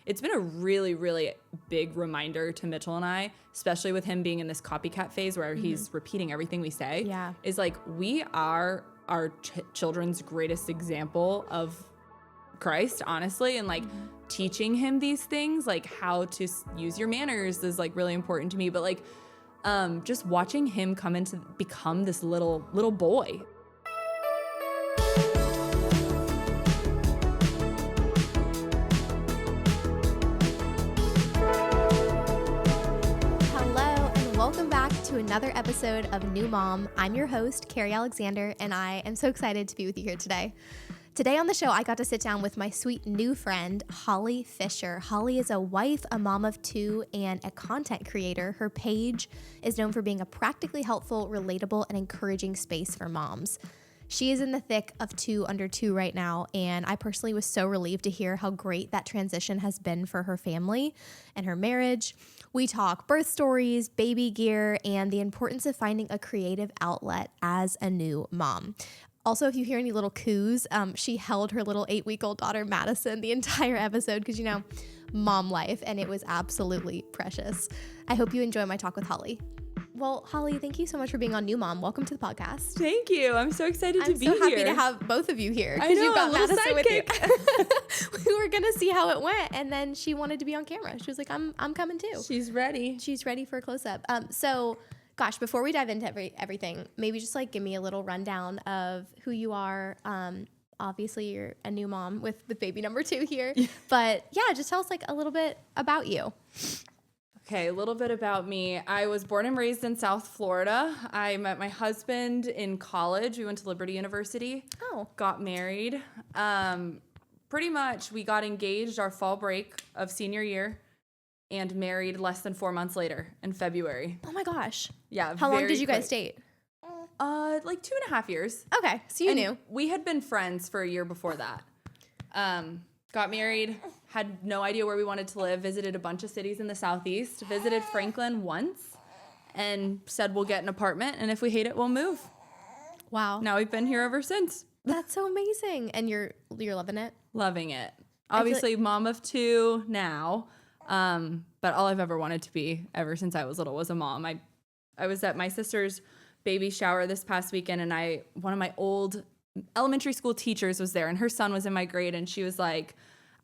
it's been a really, really big reminder to Mitchell and I, especially with him being in this copycat phase where he's repeating everything we say, is like we are our children's greatest example of Christ, honestly, and like teaching him these things, like how to use your manners is like really important to me. But like just watching him become this little boy. Welcome back to another episode of New Mom. I'm your host, Carrie Alexander, and I am so excited to be with you here today. Today on the show, I got to sit down with my sweet new friend, Holly Fischer. Holly is a wife, a mom of two, and a content creator. Her page is known for being a practically helpful, relatable, and encouraging space for moms. She is in the thick of 2 under 2 right now, and I personally was so relieved to hear how great that transition has been for her family and her marriage. We talk birth stories, baby gear, and the importance of finding a creative outlet as a new mom. Also, if you hear any little coos, she held her little 8-week-old daughter, Madison, the entire episode because, you know, mom life, and it was absolutely precious. I hope you enjoy my talk with Holly. Well, Holly, thank you so much for being on New Mom. Welcome to the podcast. Thank you. I'm so excited to be here. I'm so happy to have both of you here. I know, you've got a little Madison sidekick. with you. We were going to see how it went, and then she wanted to be on camera. She was like, I'm coming too. She's ready. She's ready for a close-up. So, gosh, before we dive into everything, maybe just like give me a little rundown of who you are. Obviously, you're a new mom with baby number 2 here. But yeah, just tell us like a little bit about you. Okay, a little bit about me. I was born and raised in South Florida. I met my husband in college. We went to Liberty University. Oh. Got married. Pretty much we got engaged our fall break of senior year and married less than 4 months later in February. Oh my gosh. Yeah. How long did you guys date? Like 2.5 years. Okay, so you knew. We had been friends for a year before that. Got married, had no idea where we wanted to live, visited a bunch of cities in the Southeast, visited Franklin once, and said we'll get an apartment, and if we hate it, we'll move. Wow. Now we've been here ever since. That's so amazing. And you're loving it? Loving it. Obviously, mom of 2 now, but all I've ever wanted to be ever since I was little was a mom. I was at my sister's baby shower this past weekend, and one of my old elementary school teachers was there, and her son was in my grade, and she was like,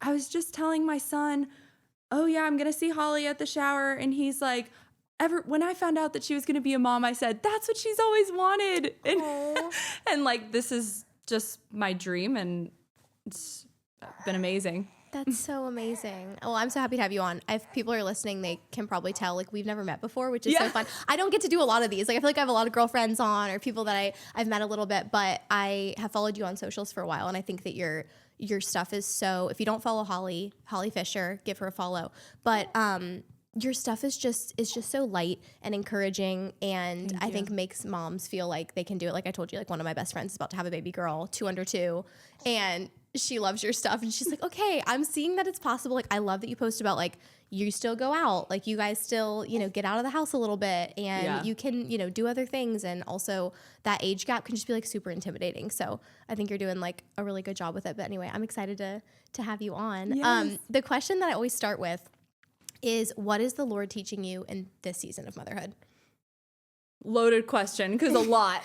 I was just telling my son, oh yeah, I'm gonna see Holly at the shower, and he's like, when I found out that she was gonna be a mom, I said that's what she's always wanted. And like, this is just my dream, and it's been amazing. That's so amazing. Well, I'm so happy to have you on. If people are listening, they can probably tell, like, we've never met before, which is so fun. I don't get to do a lot of these. Like, I feel like I have a lot of girlfriends on or people that I've met a little bit, but I have followed you on socials for a while, and I think that your stuff is so, if you don't follow Holly Fischer, give her a follow. But your stuff is just so light and encouraging, and I think makes moms feel like they can do it. Like I told you, like one of my best friends is about to have a baby girl, 2 under 2, and she loves your stuff, and she's like, okay, I'm seeing that it's possible. Like, I love that you post about, like, you still go out, like, you guys still, get out of the house a little bit, and you can, do other things, and also that age gap can just be, like, super intimidating. So I think you're doing, like, a really good job with it. But anyway, I'm excited to have you on. Yes. The question that I always start with is, what is the Lord teaching you in this season of motherhood? Loaded question, because a lot.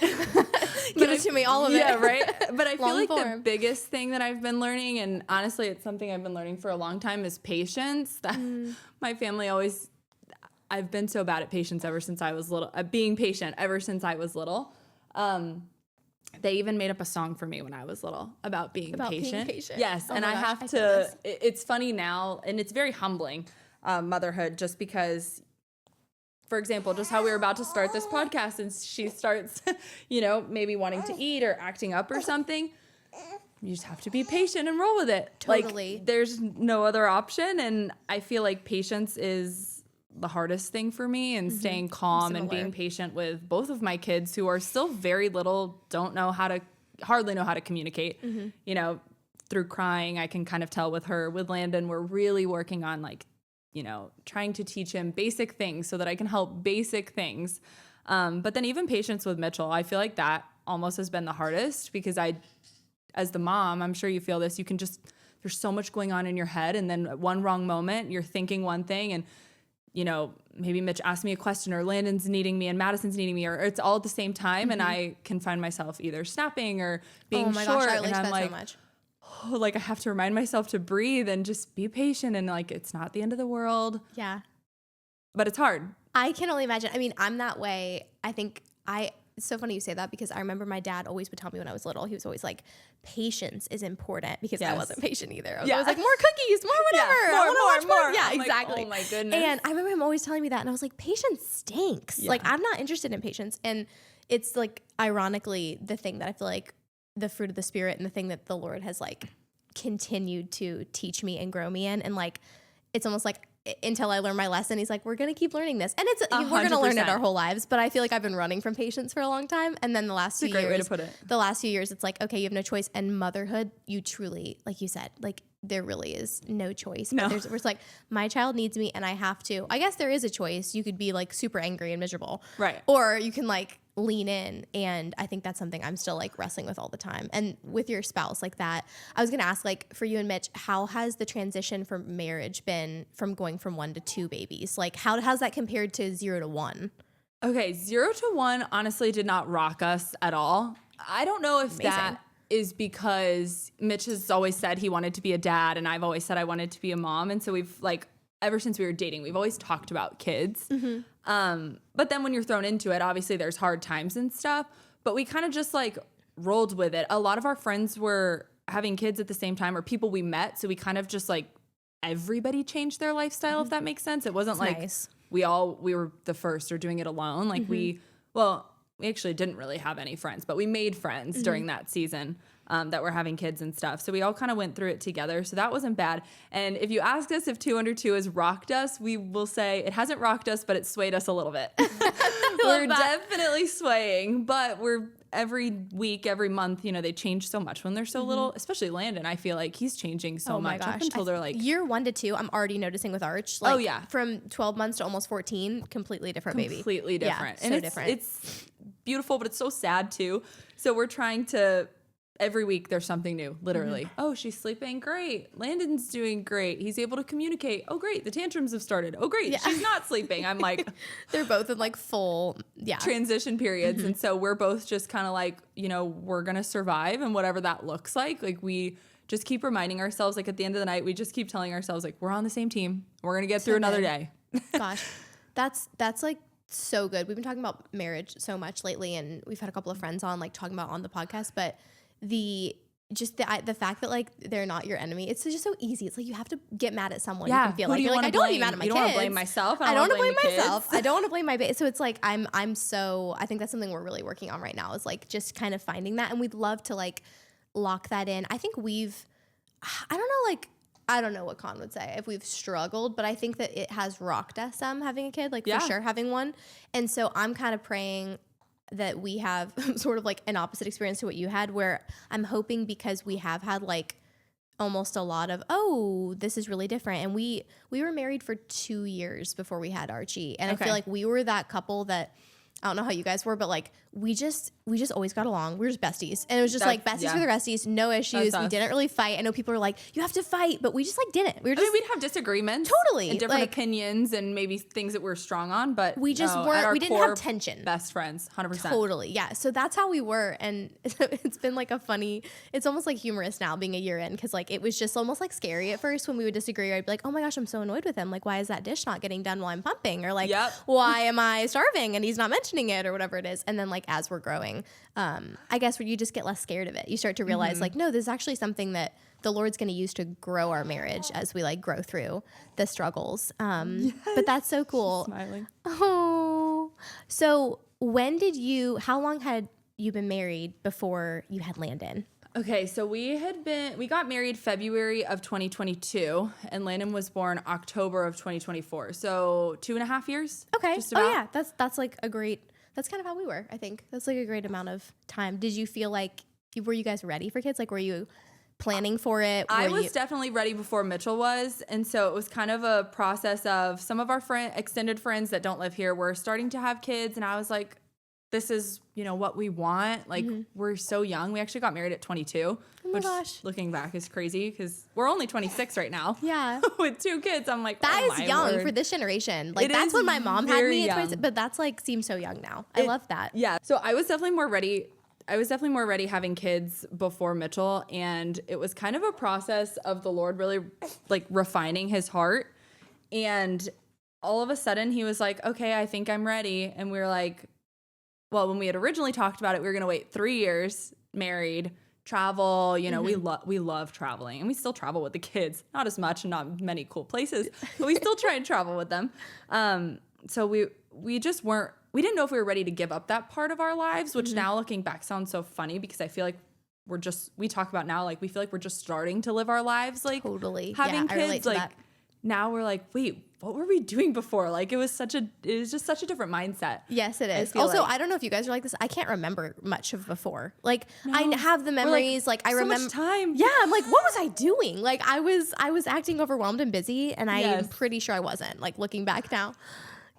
Give it to me, all of it. Yeah, right? But I feel like form. the biggest thing that I've been learning, and honestly, it's something I've been learning for a long time, is patience. That my family I've been so bad at patience ever since I was little, being patient ever since I was little. They even made up a song for me when I was little about being patient. Yes, and I have to, it's funny now, and it's very humbling, motherhood, just because, for example, just how we were about to start this podcast, and she starts, maybe wanting to eat or acting up or something. You just have to be patient and roll with it. Totally. Like, there's no other option. And I feel like patience is the hardest thing for me, and staying calm and being patient with both of my kids, who are still very little, hardly know how to communicate. Through crying, I can kind of tell with Landon, we're really working on, like, trying to teach him basic things so that I can help basic things. But then even patience with Mitchell, I feel like that almost has been the hardest, because as the mom, I'm sure you feel this, you can just there's so much going on in your head. And then at one wrong moment, you're thinking one thing and, you know, maybe Mitch asked me a question or Landon's needing me and Madison's needing me or it's all at the same time. And I can find myself either snapping or being short. Gosh, I relate and to I'm that like, so much. oh, like I have to remind myself to breathe and just be patient. And like, it's not the end of the world. Yeah. But it's hard. I can only imagine. I mean, I'm that way. I think it's so funny you say that because I remember my dad always would tell me when I was little, he was always like, patience is important because I wasn't patient either. I was always like, more cookies, more whatever. More. Yeah, I'm exactly. Like, oh my goodness. And I remember him always telling me that. And I was like, patience stinks. Yeah. Like, I'm not interested in patience. And it's like, ironically, the thing that I feel like the fruit of the spirit and the thing that the Lord has like continued to teach me and grow me in. And like, it's almost like, until I learn my lesson, he's like, we're going to keep learning this. And we're going to learn it our whole lives. But I feel like I've been running from patience for a long time. And then the last few years, way to put it. The last few years, it's like, okay, you have no choice. And motherhood, you truly, like you said, like there really is no choice. No. But it's like, my child needs me and I have to. I guess there is a choice. You could be like super angry and miserable. Right. Or you can like lean in. And I think that's something I'm still like wrestling with all the time. And with your spouse like that, I was going to ask, like, for you and Mitch, how has the transition from marriage been from going from 1 to 2 babies? Like, how's that compared to 0 to 1? Okay, 0 to 1 honestly did not rock us at all. I don't know if that is because Mitch has always said he wanted to be a dad and I've always said I wanted to be a mom. And so we've like, ever since we were dating, we've always talked about kids. But then when you're thrown into it, obviously there's hard times and stuff, but we kind of just like rolled with it. A lot of our friends were having kids at the same time or people we met. So we kind of just like, everybody changed their lifestyle, if that makes sense. It wasn't like we were the first or doing it alone. Like we actually didn't really have any friends, but we made friends during that season that were having kids and stuff. So we all kind of went through it together. So that wasn't bad. And if you ask us if 2 under 2 has rocked us, we will say it hasn't rocked us, but it swayed us a little bit. We're definitely swaying, but we're every week, every month, you know, they change so much when they're so little, especially Landon. I feel like he's changing so much up until they're like year 1 to 2. I'm already noticing with Arch. Like, from 12 months to almost 14, completely different baby. Completely different. Yeah, and so different. It's beautiful, but it's so sad too. So we're trying to, every week there's something new, literally. Oh, she's sleeping. Great. Landon's doing great. He's able to communicate. Oh, great. The tantrums have started. Oh, great. She's not sleeping. I'm like, they're both in like full transition periods. And so we're both just kind of like, you know, we're going to survive and whatever that looks like. Like we just keep reminding ourselves, like at the end of the night, we just keep telling ourselves like, we're on the same team. We're going to get through another day. Gosh, that's like so good. We've been talking about marriage so much lately and we've had a couple of friends on like talking about on the podcast, but the fact that like they're not your enemy, it's just so easy. It's like you have to get mad at someone. You can feel like you're like, I don't want to be mad at my kids. You don't want to blame myself. I don't want to blame myself. I don't want to blame my baby. So it's like I think that's something we're really working on right now is like just kind of finding that, and we'd love to like lock that in. I think I don't know what Con would say if we've struggled, but I think that it has rocked us some having a kid, like for sure having one. And so I'm kind of praying that we have sort of like an opposite experience to what you had, where I'm hoping because we have had like almost a lot of, oh, this is really different. And we were married for 2 years before we had Archie. And I feel like we were that couple that, I don't know how you guys were, but like we just always got along. We were just besties. And it was just like besties for the resties, no issues. We didn't really fight. I know people are like, you have to fight, but we just like didn't. We were just, we'd have disagreements. Totally. And different opinions and maybe things that we're strong on, but we just weren't, we didn't have tension. Best friends, 100%. Totally. Yeah. So that's how we were. And it's been like it's almost like humorous now being a year in. Cause like, it was just almost like scary at first when we would disagree. I'd be like, oh my gosh, I'm so annoyed with him. Like, why is that dish not getting done while I'm pumping? Or like, why am I starving and he's not mentioning it or whatever it is. And then like, as we're growing, I guess where you just get less scared of it. You start to realize like, no, this is actually something that the Lord's going to use to grow our marriage as we like grow through the struggles. But that's so cool. Smiling. Oh, so how long had you been married before you had Landon? Okay, so we got married February of 2022 and Landon was born October of 2024. So 2.5 years. Okay. Just about. Oh yeah. That's like that's kind of how we were, I think. That's like a great amount of time. Did you feel like, were you guys ready for kids? Like, were you planning for it? I was definitely ready before Mitchell was. And so it was kind of a process of some of our extended friends that don't live here were starting to have kids. And I was like, this is, what we want. Like, we're so young. We actually got married at 22, which gosh. looking back is crazy because we're only 26 right now. Yeah. With 2 kids. I'm like, that oh is my young word. for this generation. Like, It that's is when my mom had very me at 26, young. but that's like seems so young now. I love that. Yeah. So I was definitely more ready. Having kids before Mitchell. And it was kind of a process of the Lord really like refining his heart. And all of a sudden he was like, okay, I think I'm ready. And we were like, well, when we had originally talked about it, we were going to wait 3 years, married, travel. We love traveling, and we still travel with the kids. Not as much and not many cool places, but we still try and travel with them. So we just weren't. We didn't know if we were ready to give up that part of our lives, which now looking back sounds so funny because I feel like we talk about now, like we feel like we're just starting to live our lives, like Totally. having I relate kids. to Like that. now we're like, wait, what were we doing before? Like it was just such a different mindset. Yes, it is. feel Also, like- I don't know if you guys are like this. I can't remember much of before. Like I have the memories. Like I so remember. much time. Yeah, I'm like, what was I doing? Like I was acting overwhelmed and busy, and I'm Yes. pretty sure I wasn't. Like looking back now,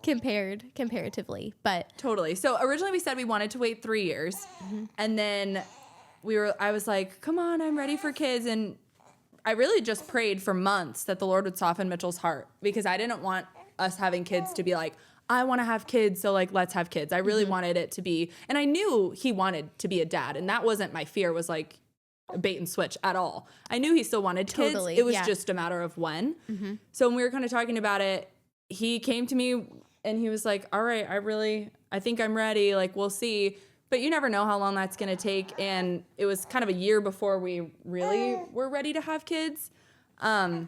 comparatively, but Totally. So originally we said we wanted to wait 3 years, and then I was like, come on, I'm ready for kids. And I really just prayed for months that the Lord would soften Mitchell's heart because I didn't want us having kids to be like, I want to have kids, so like, let's have kids. I really wanted it to be, and I knew he wanted to be a dad, and that wasn't my fear, was like a bait and switch at all. I knew he still wanted kids. Totally, It was yeah. just a matter of when. So when we were kind of talking about it, he came to me and he was like, all right, I think I'm ready. Like, we'll see. But you never know how long that's going to take. And it was kind of a year before we really were ready to have kids. And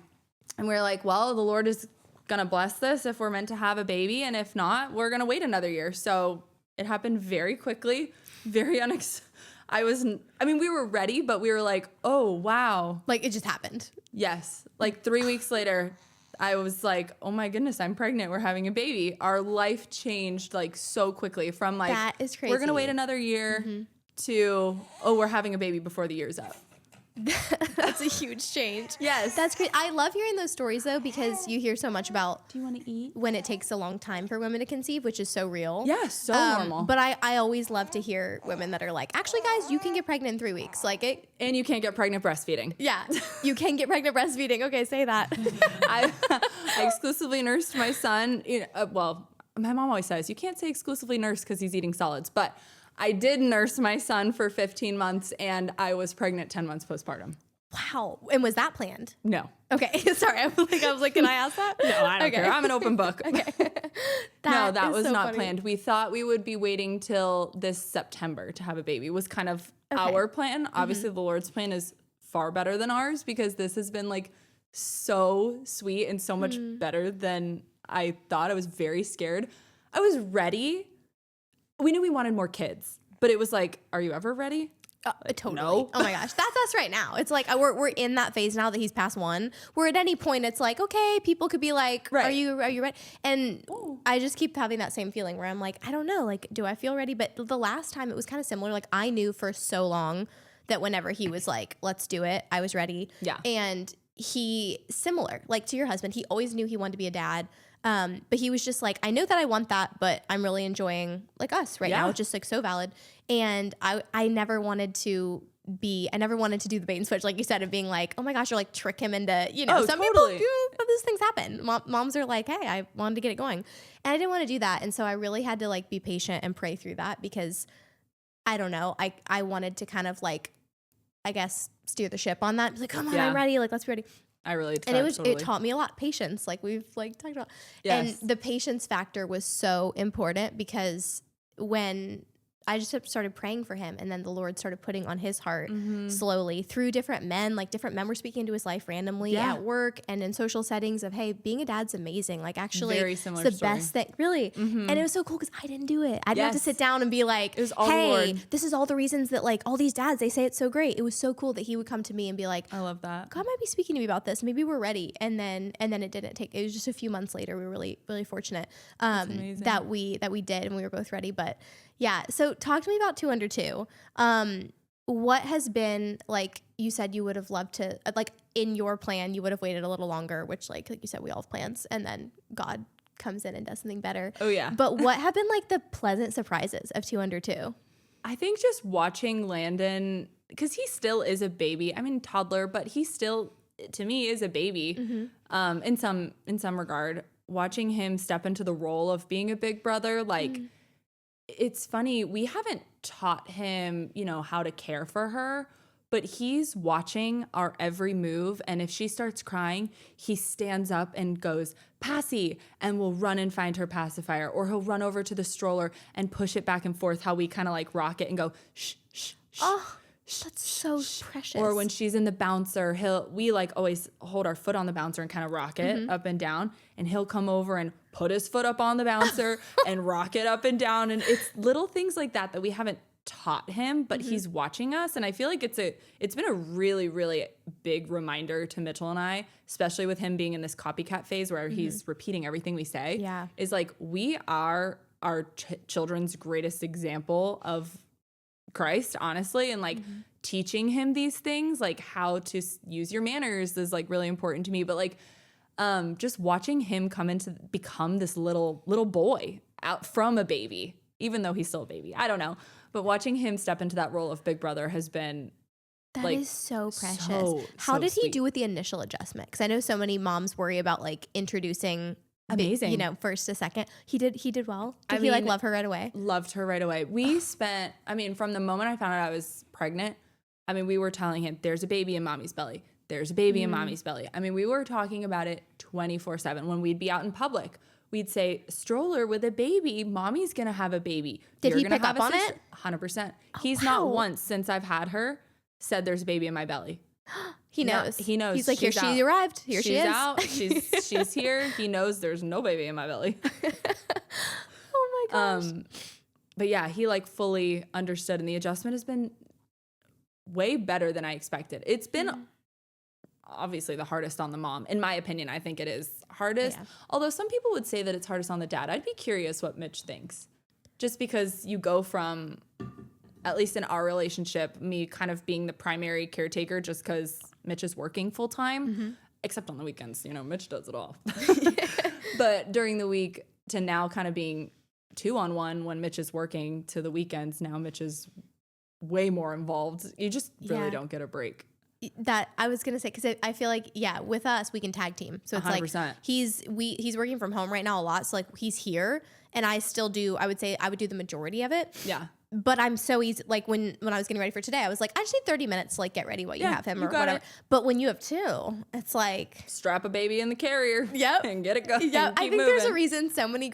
we were like, well, the Lord is going to bless this if we're meant to have a baby. And if not, we're going to wait another year. So it happened very quickly, very we were ready, but we were like, oh, wow. like it just happened. Yes. Like 3 weeks later, I was like, oh my goodness, I'm pregnant. We're having a baby. Our life changed like so quickly from like, That is we're going to crazy. wait another year to, oh, we're having a baby before the year's up. That's a huge change. Yes. That's great. I love hearing those stories though, because you hear so much about Do you want to eat? when it takes a long time for women to conceive, which is so real. Yeah, so normal. But I always love to hear women that are like, actually, guys, you can get pregnant in 3 weeks. Like it. And you can't get pregnant breastfeeding. Yeah, you can get pregnant breastfeeding. Okay, say that. I exclusively nursed my son. Well, my mom always says, you can't say exclusively nursed because he's eating solids. But I did nurse my son for 15 months, and I was pregnant 10 months postpartum. Wow. And was that planned? No. Okay. Sorry. I was like, can I ask that? No, I don't Okay. care. I'm an open book. No, that is was so not funny. planned. We thought we would be waiting till this September to have a baby. Was kind of our plan. Obviously, the Lord's plan is far better than ours because this has been like so sweet and so much better than I thought. I was very scared. I was ready. We knew we wanted more kids, but it was like, are you ever ready? Totally. No. Oh my gosh. That's us right now. It's like we're in that phase now that he's past 1. Where at any point it's like, okay, people could be like, Right. are you ready? And I just keep having that same feeling where I'm like, I don't know, like, do I feel ready? But the last time it was kind of similar. Like I knew for so long that whenever he was like, let's do it, I was ready. Yeah. And he, similar, like to your husband, he always knew he wanted to be a dad. But he was just like, I know that I want that, but I'm really enjoying like us right now. It's just like so valid. And I never wanted to do the bait and switch, like you said, of being like, oh my gosh, or like trick him into, some totally. people do, those things happen. Moms are like, hey, I wanted to get it going. And I didn't want to do that. And so I really had to like be patient and pray through that because I don't know, I wanted to kind of like, I guess, steer the ship on that. Like, come on, I'm ready. Like, let's be ready. I relate to And that. it taught me a lot. Patience, like we've like talked about. Yes. And the patience factor was so important because when I just started praying for him, and then the Lord started putting on his heart slowly through different men, like different men were speaking into his life randomly at work and in social settings of, hey, being a dad's amazing. Like actually Very it's similar the story. best thing, really. And it was so cool because I didn't do it. I didn't have to Yes. sit down and be like, It was all the hey, Lord. this is all the reasons that like all these dads, they say it's so great. It was so cool that he would come to me and be like, I love that. God might be speaking to me about this. Maybe we're ready. And then it didn't take, it was just a few months later. We were really, really fortunate that we did, and we were both ready. But yeah, so talk to me about 2 under 2. What has been, like you said, you would have loved to, like in your plan, you would have waited a little longer, which like you said, we all have plans, and then God comes in and does something better. Oh, yeah. But what have been like the pleasant surprises of 2 Under 2? I think just watching Landon, because he still is a baby. I mean, toddler, but he still, to me, is a baby in some regard. Watching him step into the role of being a big brother, like, it's funny. We haven't taught him, how to care for her, but he's watching our every move. And if she starts crying, he stands up and goes, "Passy," and we'll run and find her pacifier. Or he'll run over to the stroller and push it back and forth, how we kind of like rock it and go, "Shh, shh, shh." Oh, that's so precious. Or when she's in the bouncer, we like always hold our foot on the bouncer and kind of rock it up and down. And he'll come over and put his foot up on the bouncer and rock it up and down. And it's little things like that we haven't taught him, but he's watching us. And I feel like it's been a really, really big reminder to Mitchell and I, especially with him being in this copycat phase where he's repeating everything we say. Yeah. Is like, we are our children's greatest example of Christ, honestly. And like teaching him these things, like how to use your manners is like really important to me. But like, just watching him become this little boy out from a baby, even though he's still a baby. I don't know. But watching him step into that role of big brother has been that is so precious. How did he do with the initial adjustment? Because I know so many moms worry about like introducing amazing, first to second. He did well. Did he like love her right away? Loved her right away. We spent, from the moment I found out I was pregnant, we were telling him, there's a baby in mommy's belly. There's a baby in mommy's belly. We were talking about it 24/7 when we'd be out in public. We'd say, stroller with a baby, mommy's going to have a baby. Did he pick up on it? 100%. He's not once since I've had her said there's a baby in my belly. He knows. He knows. He's like, here she arrived. Here she is. She's out. She's here. He knows there's no baby in my belly. Oh my gosh. But yeah, he like fully understood, and the adjustment has been way better than I expected. It's been obviously the hardest on the mom. In my opinion, I think it is hardest. Yeah. Although some people would say that it's hardest on the dad. I'd be curious what Mitch thinks. Just because you go from, at least in our relationship, me kind of being the primary caretaker just because Mitch is working full time, except on the weekends. Mitch does it all. But during the week, to now kind of being 2-on-1 when Mitch is working, to the weekends, now Mitch is way more involved. You just really don't get a break. That I was gonna say, because I feel like with us we can tag team, so it's 100%. like he's working from home right now a lot, so like he's here and I still do, I would say I would do the majority of it. Yeah. But I'm so easy, like when I was getting ready for today, I was like, I just need 30 minutes to like get ready while you have him or whatever. But when you have 2, it's like strap a baby in the carrier. Yep. And get it going. Yeah. I think there's a reason so many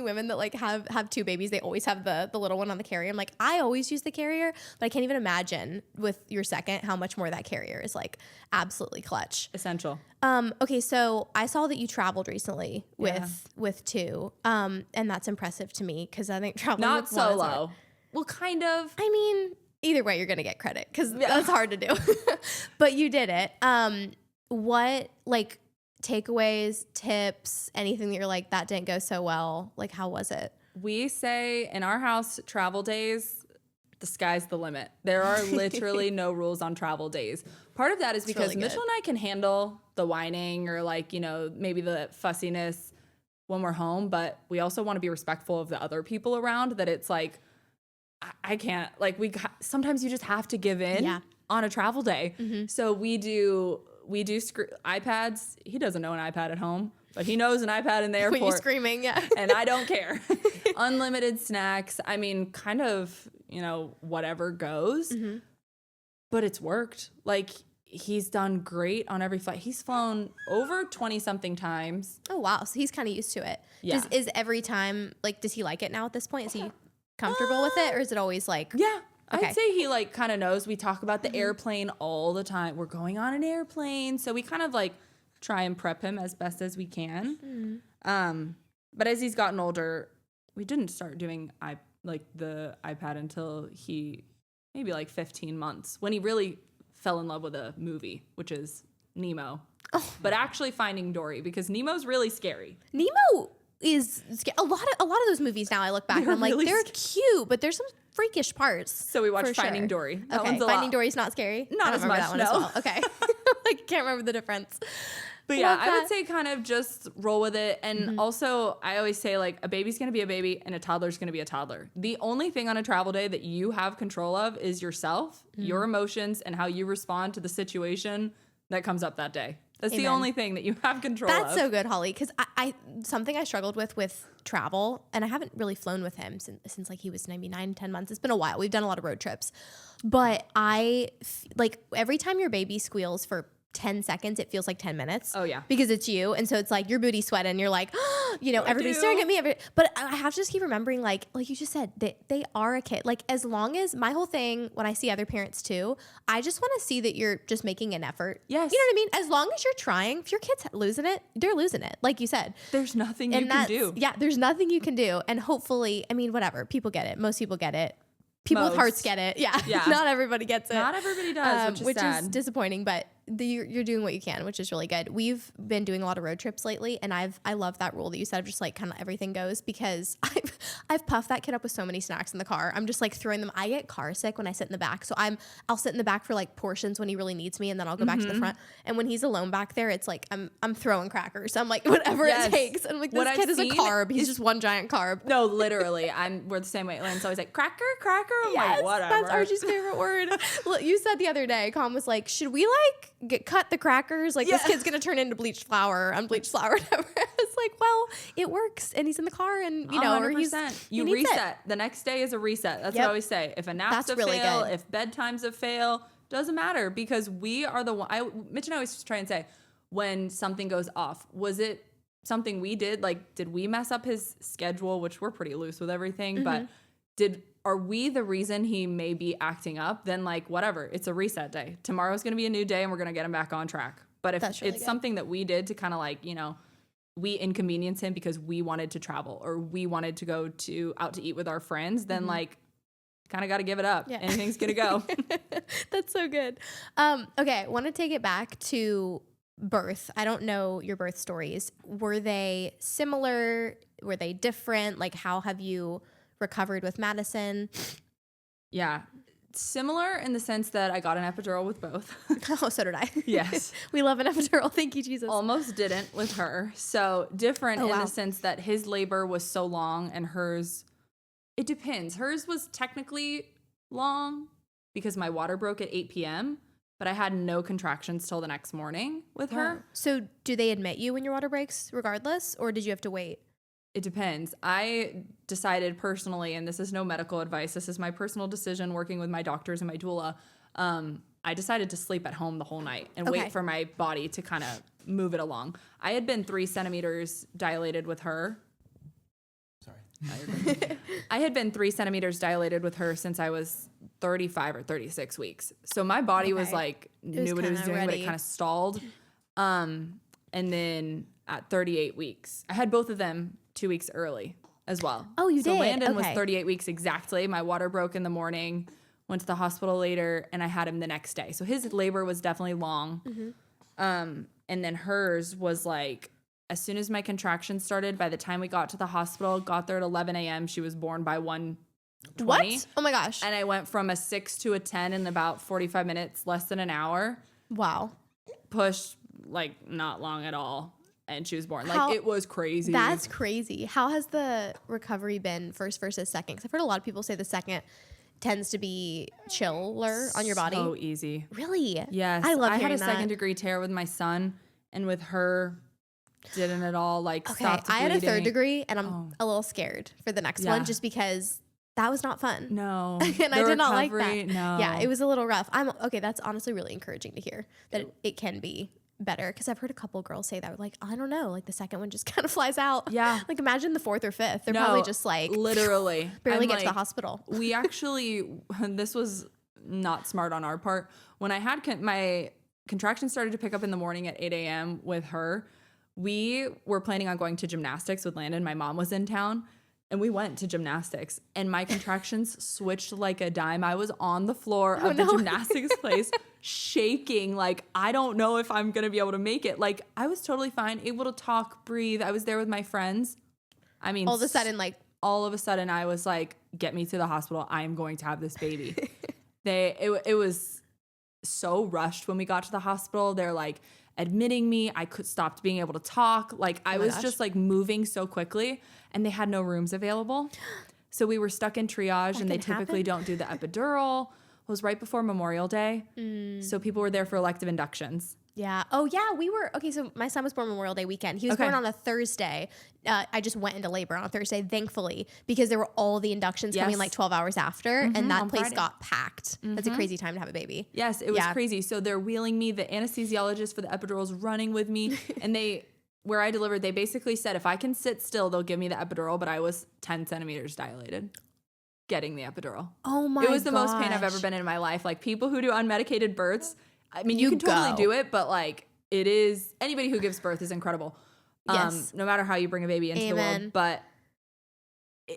women that like have 2 babies, they always have the little one on the carrier. I'm like, I always use the carrier, but I can't even imagine with your second how much more that carrier is like absolutely clutch. Essential. Okay, so I saw that you traveled recently with 2. And that's impressive to me because I think traveling not with one is solo. hard. Well, kind of. Either way, you're going to get credit because that's hard to do. But you did it. What, like, takeaways, tips, anything that you're like, that didn't go so well? Like, how was it? We say in our house, travel days, the sky's the limit. There are literally no rules on travel days. Part of that is because really Mitchell and I can handle the whining or, like, maybe the fussiness when we're home. But we also want to be respectful of the other people around, that it's like, I can't, like, sometimes you just have to give in on a travel day. So we do iPads. He doesn't know an iPad at home, but he knows an iPad in the airport. When you're screaming, and I don't care. Unlimited snacks. Kind of, whatever goes. But it's worked. Like, he's done great on every flight. He's flown over 20-something times. Oh, wow. So he's kind of used to it. Yeah. Is every time, like, does he like it now at this point? Is he comfortable with it, or is it always like okay. I'd say he like kind of knows. We talk about the airplane all the time. We're going on an airplane, so we kind of like try and prep him as best as we can. But as he's gotten older, we didn't start doing the iPad until he maybe like 15 months, when he really fell in love with a movie, which is Nemo. But actually Finding Dory, because Nemo's really scary. Nemo is a lot of those movies now I look back and I'm like, really they're cute, but there's some freakish parts. So we watched Finding Dory. That one's a Finding lot. Dory's not scary? Not as much, that one as well. Okay. I can't remember the difference. But yeah, Love I that. would say kind of just roll with it. And also, I always say, like, a baby's going to be a baby and a toddler's going to be a toddler. The only thing on a travel day that you have control of is yourself, your emotions, and how you respond to the situation that comes up that day. That's the only thing that you have control of. That's so good, Holly, because I something I struggled with travel, and I haven't really flown with him since like he was maybe 9-10 months. It's been a while. We've done a lot of road trips. But like every time your baby squeals for 10 seconds, it feels like 10 minutes. Oh, yeah. Because it's you. And so it's like your booty sweating. You're like, everybody's staring at me. But I have to just keep remembering, like you just said, they are a kid. Like, as long as my whole thing, when I see other parents too, I just want to see that you're just making an effort. Yes. You know what I mean? As long as you're trying, if your kid's losing it, they're losing it. Like you said. There's nothing you can do. Yeah, there's nothing you can do. And hopefully, I mean, whatever. People get it. Most people get it. People with hearts get it. Yeah. Not everybody gets it. Not everybody does, which is sad. Is disappointing, but you're doing what you can, which is really good. We've been doing a lot of road trips lately, and I love that rule that you said of just like kind of everything goes, because I've puffed that kid up with so many snacks in the car. I'm just like throwing them. I get car sick when I sit in the back, so I'll sit in the back for like portions when he really needs me, and then I'll go back to the front. And when he's alone back there, it's like I'm throwing crackers. I'm like, whatever it takes. And I'm like, this kid is a carb. He's just one giant carb. No, literally, we're the same way. Lynn's always like, cracker. I'm like, whatever. That's Archie's favorite word. Well, you said the other day, Colin was like, should we like cut the crackers? Like, this kid's gonna turn into bleached flour, unbleached flour, whatever. It's like, well, it works, and he's in the car, and you know, 100%. You reset. The next day is a reset. That's what I always say. If a nap's a fail, if bedtime's a fail, doesn't matter, because we are the one. Mitch and I always try and say, when something goes off, was it something we did? Like, did we mess up his schedule, which we're pretty loose with everything, but are we the reason he may be acting up? Then like, whatever, it's a reset day. Tomorrow's going to be a new day, and we're going to get him back on track. But if it's something that we did to kind of like, you know, we inconvenience him because we wanted to travel or we wanted to go out to eat with our friends, then like, kind of got to give it up. Yeah. Anything's going to go. That's so good. Okay. I want to take it back to birth. I don't know your birth stories. Were they similar? Were they different? Like, how have you recovered with Madison? Yeah. Similar in the sense that I got an epidural with both. Oh, so did I. Yes. We love an epidural. Thank you, Jesus. Almost didn't with her. So different in the sense that his labor was so long and hers, it depends. Hers was technically long because my water broke at 8 p.m., but I had no contractions till the next morning with her. So do they admit you when your water breaks regardless, or did you have to wait? It depends. I decided personally, and this is no medical advice, this is my personal decision working with my doctors and my doula. I decided to sleep at home the whole night and wait for my body to kind of move it along. I had been 3 centimeters dilated with her. Sorry. No, you're good. I had been 3 centimeters dilated with her since I was 35 or 36 weeks. So my body was like, knew what it was doing, but it kind of stalled. And then at 38 weeks, I had both of them 2 weeks early as well. Oh, you did? So Landon was 38 weeks exactly. My water broke in the morning, went to the hospital later, and I had him the next day. So his labor was definitely long. And then hers was like, as soon as my contractions started, by the time we got to the hospital, got there at 11 a.m., she was born by 1:20. What? Oh my gosh. And I went from a 6 to a 10 in about 45 minutes, less than an hour. Wow. Pushed like not long at all. And she was born. Like, it was crazy. That's crazy. How has the recovery been first versus second? Because I've heard a lot of people say the second tends to be chiller on your body. So easy. Really? Yes. I love hearing I had a that. 2nd degree tear with my son, and with her, didn't at all stopped bleeding. I had a 3rd degree, and I'm a little scared for the next one just because that was not fun. No. And I did not like that. No. Yeah, it was a little rough. That's honestly really encouraging to hear that it can be better, because I've heard a couple girls say that, like, I don't know, like the second one just kind of flies out. Yeah. Like, imagine the 4th or 5th. They're probably just like literally barely get to the hospital. We actually, this was not smart on our part. When I had my contractions started to pick up in the morning at 8 a.m. with her, we were planning on going to gymnastics with Landon. My mom was in town, and we went to gymnastics, and my contractions switched like a dime. I was on the floor of the gymnastics place shaking, like, I don't know if I'm going to be able to make it. Like, I was totally fine, able to talk, breathe. I was there with my friends. I mean, all of a sudden I was like, get me to the hospital. I am going to have this baby. It was so rushed when we got to the hospital. They're like, admitting me. I stopped being able to talk. Like I was just like moving so quickly, and they had no rooms available. So we were stuck in triage, and they typically don't do the epidural. It was right before Memorial Day. So people were there for elective inductions. Yeah. Oh, yeah. We were, okay, so my son was born Memorial Day weekend. He was born on a Thursday. I just went into labor on a Thursday, thankfully, because there were all the inductions coming like 12 hours after, and that place got packed. That's a crazy time to have a baby. Yes, it was crazy. So they're wheeling me. The anesthesiologist for the epidural is running with me. And where I delivered, they basically said, if I can sit still, they'll give me the epidural. But I was 10 centimeters dilated getting the epidural. Oh my gosh. It was the most pain I've ever been in my life. Like people who do unmedicated births, I mean, you can totally do it, but like it is, anybody who gives birth is incredible. Yes. No matter how you bring a baby into the world, but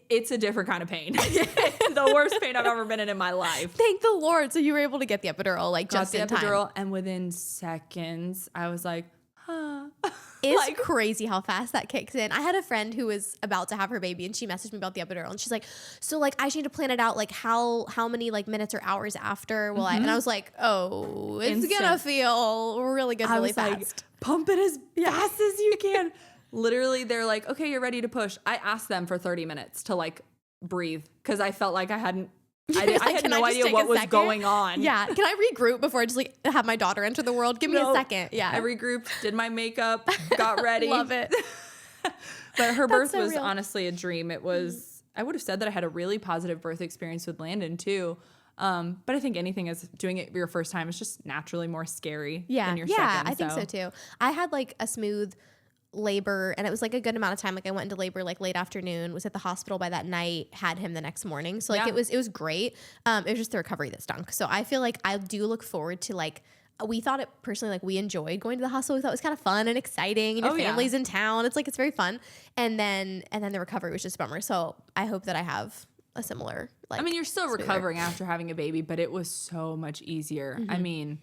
it's a different kind of pain. The worst pain I've ever been in my life. Thank the Lord. So you were able to get the epidural like just in time. Got the epidural, and within seconds, I was like, huh. It's like, crazy how fast that kicks in. I had a friend who was about to have her baby, and she messaged me about the epidural, and she's like, so like I just need to plan it out, like how many like minutes or hours after will I, and I was like, oh, it's gonna feel really good really fast. Like, pump it as fast as you can. Literally, they're like, okay, you're ready to push. I asked them for 30 minutes to like breathe, because I felt like I had no idea what was going on. Yeah. Can I regroup before I just like have my daughter enter the world? Give me a second. Yeah. I regrouped, did my makeup, got ready. Love it. But her birth was honestly a dream. It was, I would have said that I had a really positive birth experience with Landon too. But I think anything is doing it your first time is just naturally more scary than your second. Yeah, I think so too. I had like a smooth labor, and it was like a good amount of time. Like I went into labor like late afternoon, was at the hospital by that night, had him the next morning. So like it was great. It was just the recovery that stunk. So I feel like I do look forward to like, we thought it personally, like we enjoyed going to the hospital. We thought it was kind of fun and exciting, and your family's in town. It's like, it's very fun. And then the recovery was just a bummer. So I hope that I have a similar, like, I mean, you're still recovering after having a baby, but it was so much easier. I mean,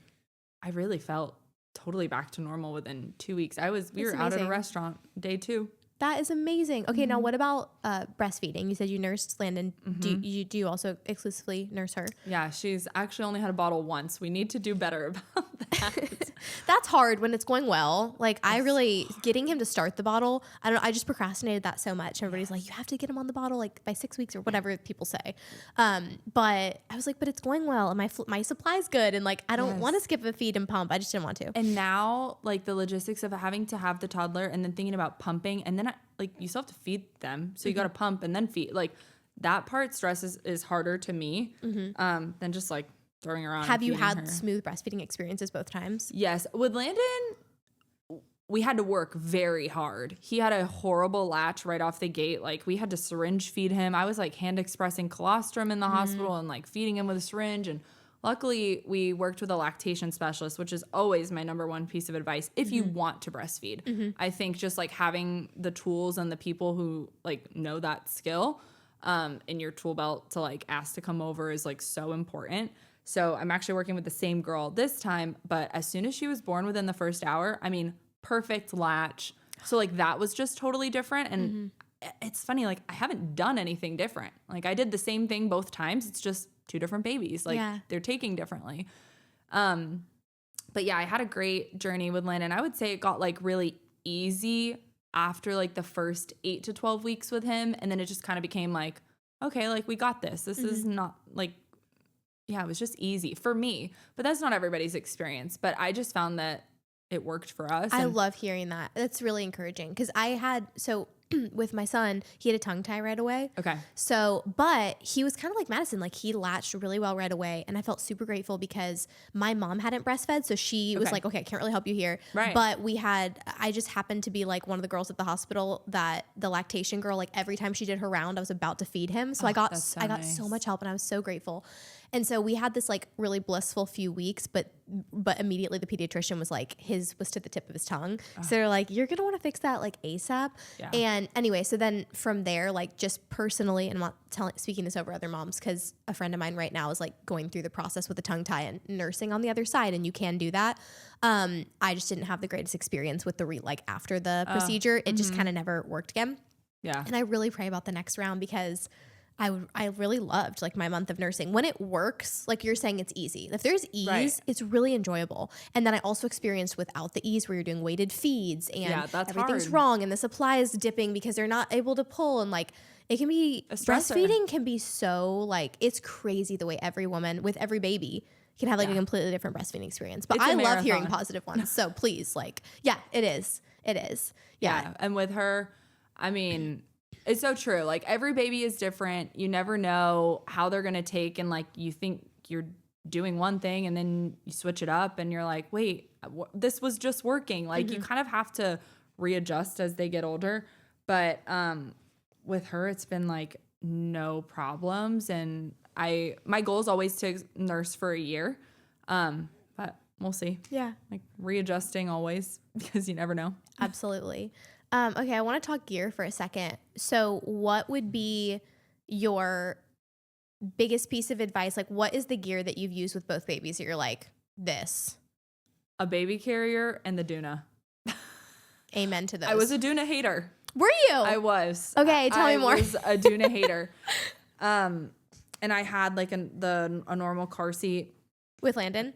I really felt totally back to normal within 2 weeks. We were out at a restaurant day 2. That is amazing. Okay, now what about breastfeeding? You said you nursed Landon. Do you also exclusively nurse her? Yeah, she's actually only had a bottle once. We need to do better about that. That's hard when it's going well. Like I really, getting him to start the bottle, I just procrastinated that so much. Everybody's like, you have to get him on the bottle like by 6 weeks or whatever people say. But I was like, but it's going well, and my supply's good, and like I don't want to skip a feed and pump. I just didn't want to. And now like the logistics of having to have the toddler and then thinking about pumping, and then like you still have to feed them, so you got to pump and then feed. Like that part stress is harder to me than just like throwing around. Have you had smooth breastfeeding experiences both times? Yes, with Landon, we had to work very hard. He had a horrible latch right off the gate. Like we had to syringe feed him. I was like hand expressing colostrum in the hospital and like feeding him with a syringe. And luckily, we worked with a lactation specialist, which is always my number one piece of advice if you want to breastfeed. I think just like having the tools and the people who like know that skill in your tool belt to like ask to come over is like so important. So I'm actually working with the same girl this time, but as soon as she was born within the first hour, I mean, perfect latch. So like that was just totally different. And it's funny, like I haven't done anything different. Like I did the same thing both times. It's just 2 different babies. Like they're taking differently. But yeah, I had a great journey with Landon. I would say it got like really easy after like the first 8 to 12 weeks with him. And then it just kind of became like, okay, like we got this. This is not like, it was just easy for me, but that's not everybody's experience. But I just found that it worked for us. I love hearing that. That's really encouraging. Cause with my son, he had a tongue tie right away. Okay. So, but he was kind of like Madison, like he latched really well right away. And I felt super grateful because my mom hadn't breastfed. So she was like, okay, I can't really help you here. Right. But I just happened to be like one of the girls at the hospital that the lactation girl, like every time she did her round, I was about to feed him. So I got so much help, and I was so grateful. And so we had this like really blissful few weeks, but immediately the pediatrician was like, his was to the tip of his tongue. So they're like, you're going to want to fix that like ASAP. Yeah. And anyway, so then from there, like just personally, and I'm not speaking this over other moms, because a friend of mine right now is like going through the process with a tongue tie and nursing on the other side. And you can do that. I just didn't have the greatest experience with like after the procedure. It just kind of never worked again. Yeah. And I really pray about the next round, because I really loved like my month of nursing. When it works, like you're saying, it's easy. If there's ease, Right. it's really enjoyable. And then I also experienced without the ease where you're doing weighted feeds and that's everything's hard. wrong and the supply is dipping because they're not able to pull, and like it can be breastfeeding can be so like it's crazy the way every woman with every baby can have like a completely different breastfeeding experience. But I love hearing positive ones. So please, like, yeah, it is. It is. Yeah. And with her, I mean, it's so true. Like every baby is different. You never know how they're going to take. And like, you think you're doing one thing and then you switch it up and you're like, wait, this was just working. Like you kind of have to readjust as they get older. But with her, it's been like no problems. And my goal is always to nurse for a year. But we'll see. Yeah. Like readjusting always because you never know. Absolutely. Okay, I want to talk gear for a second. So what would be your biggest piece of advice? Like, what is the gear that you've used with both babies that you're like, this? A baby carrier and the Duna. Amen to those. I was a Duna hater. Were you? I was. Okay, tell me more. I was a Duna hater. And I had like a normal car seat. With Landon?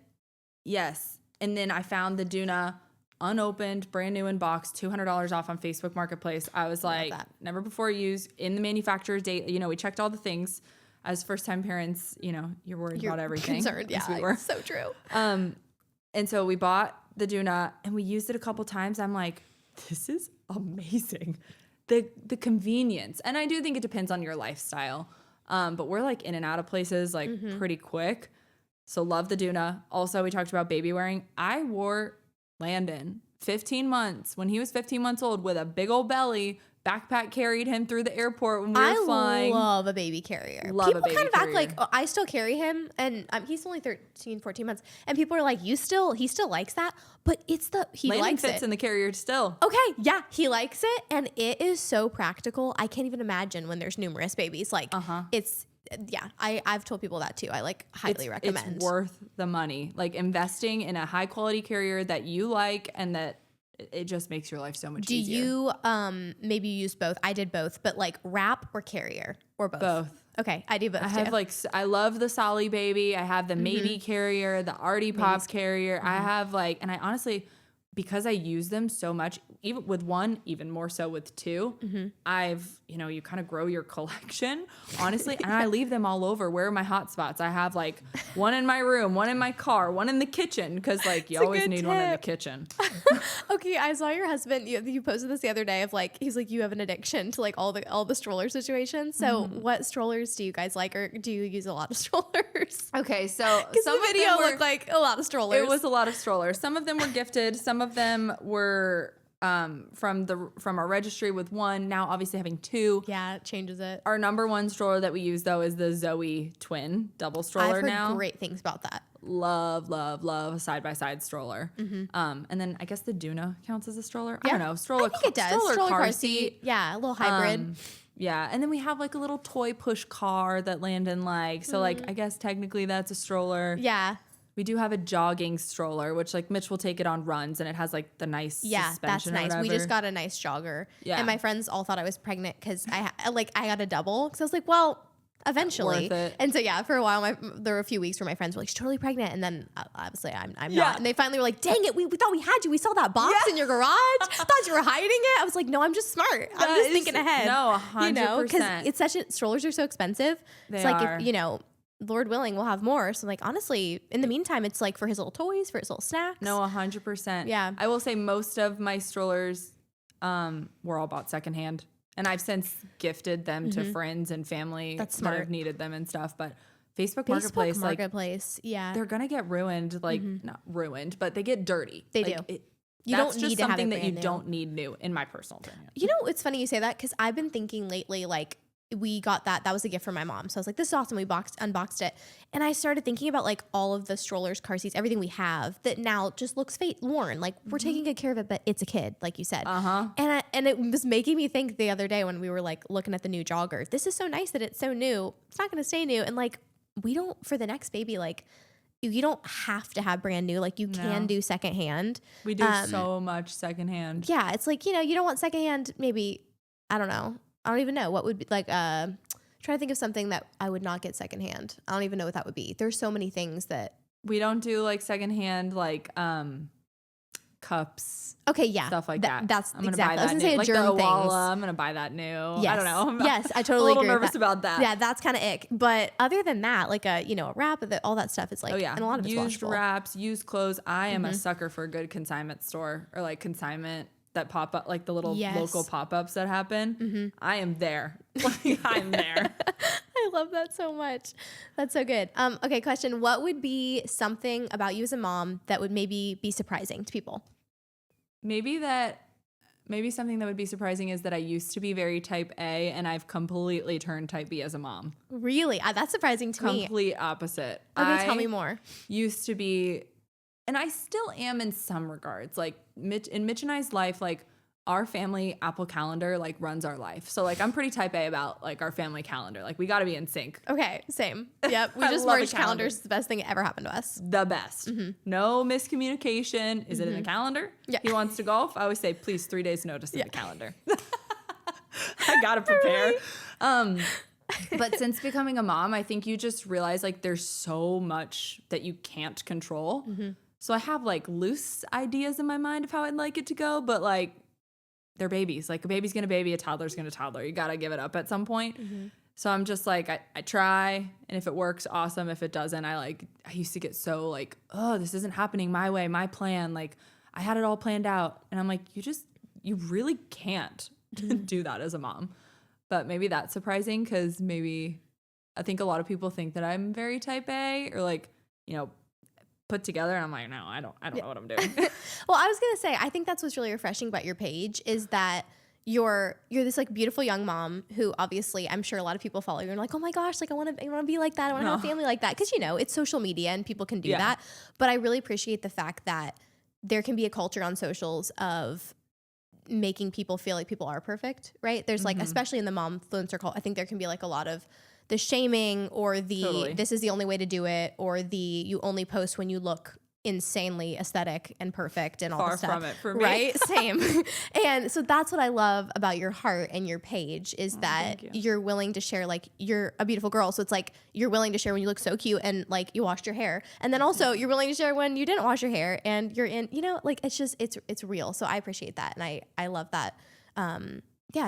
Yes. And then I found the Duna unopened, brand new in box, $200 off on Facebook Marketplace. I was like, never before used, in the manufacturer's date. You know, we checked all the things. As first-time parents, you know, you're worried about everything. Concerned, yeah, we were. So true. And so we bought the Duna, and we used it a couple times. I'm like, this is amazing. The convenience. And I do think it depends on your lifestyle. But we're like in and out of places like pretty quick. So love the Duna. Also, we talked about baby wearing. I wore Landon 15 months when he was 15 months old with a big old belly. Backpack carried him through the airport when we were flying. I love a baby carrier. People kind of act like, oh, I still carry him, and he's only 13, 14 months. And people are like, he still likes that, but he Landon likes fits it. in the carrier still. Okay, yeah, he likes it, and it is so practical. I can't even imagine when there's numerous babies. Like, it's, yeah, I've told people that too. I like highly recommend. It's worth the money. Like investing in a high quality carrier that you like and that it just makes your life so much easier. Do you maybe you use both? I did both, but like wrap or carrier or both? Both. Okay, I do both. I have I love the Solly Baby. I have the Maybe carrier, the Artie Pops carrier. I have and I honestly, because I use them so much, even with one, even more so with two, I've, you kind of grow your collection, honestly, and I leave them all over. Where are my hot spots? I have like one in my room, one in my car, one in the kitchen, because you always need one in the kitchen. Okay, I saw your husband, you posted this the other day of he's like, you have an addiction to like all the stroller situations. So what strollers do you guys like, or do you use a lot of strollers? Okay, so some video looked like a lot of strollers. It was a lot of strollers. Some of them were gifted. Some of them were from our registry with one. Now, obviously, having two. Yeah, it changes it. Our number one stroller that we use, though, is the Zoe twin double stroller. I've heard great things about that. Love a side-by-side stroller. And then I guess the Duna counts as a stroller. Yeah. I don't know. Stroller. I think it does. Stroller car seat. Yeah, a little hybrid. Yeah, and then we have like a little toy push car that Landon likes. So I guess technically that's a stroller. Yeah. We do have a jogging stroller, which Mitch will take it on runs, and it has like the nice suspension. That's nice. We just got a nice jogger. Yeah. And my friends all thought I was pregnant because I got a double. Because I was like, well, eventually. Worth it. And so for a while there were a few weeks where my friends were like, she's totally pregnant, and then obviously I'm not. And they finally were like, dang it, we thought we had you. We saw that box in your garage. Thought you were hiding it. I was like, no, I'm just smart. I'm just thinking ahead. No, 100%. Because strollers are so expensive. They are. If Lord willing, we'll have more. So honestly, in the meantime, it's for his little toys, for his little snacks. No, 100%. Yeah. I will say most of my strollers were all bought secondhand. And I've since gifted them to friends and family that have needed them and stuff. But Facebook Marketplace, yeah, they're gonna get ruined. Not ruined, but they get dirty. They do. You that's don't just need to have something it that you new. don't need new, in my personal opinion. It's funny you say that because I've been thinking lately, we got that was a gift from my mom. So I was like, this is awesome. We unboxed it. And I started thinking about all of the strollers, car seats, everything we have that now just looks worn. We're taking good care of it, but it's a kid, like you said. And it was making me think the other day when we were looking at the new jogger, this is so nice that it's so new. It's not going to stay new. And we don't, for the next baby, you don't have to have brand new. You can do secondhand. We do so much secondhand. Yeah. It's you don't want secondhand, maybe, I don't know. I don't even know what would be trying to think of something that I would not get secondhand. I don't even know what that would be. There's so many things that we don't do like secondhand, like cups. Okay, yeah. Stuff like that. That's I'm gonna exactly. buy I was that going to say new. a germ like the things. Owala, I'm going to buy that new. Yes. I don't know. Yes, I totally a little agree nervous with about that. Yeah, that's kind of ick. But other than that, like a wrap, all that stuff is like, and a lot of it's used washable. wraps, used clothes. I am a sucker for a good consignment store or like consignment that pop up, like the little local pop-ups that happen. I am there. Like, I'm there. I love that so much. That's so good. Okay, question. What would be something about you as a mom that would maybe be surprising to people? Maybe something that would be surprising is that I used to be very type A and I've completely turned type B as a mom. Really? That's surprising to me. Complete opposite. Okay, tell me more. Used to be, and I still am in some regards. Like in Mitch and I's life, like our family Apple calendar like runs our life. So like I'm pretty type A about like our family calendar. Like we got to be in sync. Okay, same. Yep, we just merged calendars. It's the best thing that ever happened to us. The best. No miscommunication. Is it in the calendar? Yeah. He wants to golf. I always say, please 3 days notice in the calendar. I got to prepare. But since becoming a mom, I think you just realize like there's so much that you can't control. So I have like loose ideas in my mind of how I'd like it to go, but like they're babies. Like a baby's gonna baby, a toddler's gonna toddler. You gotta give it up at some point. So I'm just like, I try, and if it works, awesome. If it doesn't, I used to get so like, oh, this isn't happening my way, my plan. Like I had it all planned out. And I'm like, you really can't do that as a mom. But maybe that's surprising because maybe I think a lot of people think that I'm very type A or like, put together, and I'm like, no, I don't know what I'm doing. Well, I was gonna say, I think that's what's really refreshing about your page is that you're this like beautiful young mom who obviously I'm sure a lot of people follow you and are like, oh my gosh, like I want to be like that. I want to have a family like that because it's social media and people can do that. But I really appreciate the fact that there can be a culture on socials of making people feel like people are perfect, right? There's like, especially in the momfluencer cult, I think there can be like a lot of the shaming or the this is the only way to do it or the you only post when you look insanely aesthetic and perfect and all the stuff. Far from it for me. Right? Same. And so that's what I love about your heart and your page is that you're willing to share, like you're a beautiful girl. So it's like you're willing to share when you look so cute and like you washed your hair. And then also you're willing to share when you didn't wash your hair and you're in, like it's just, it's real. So I appreciate that. And I love that.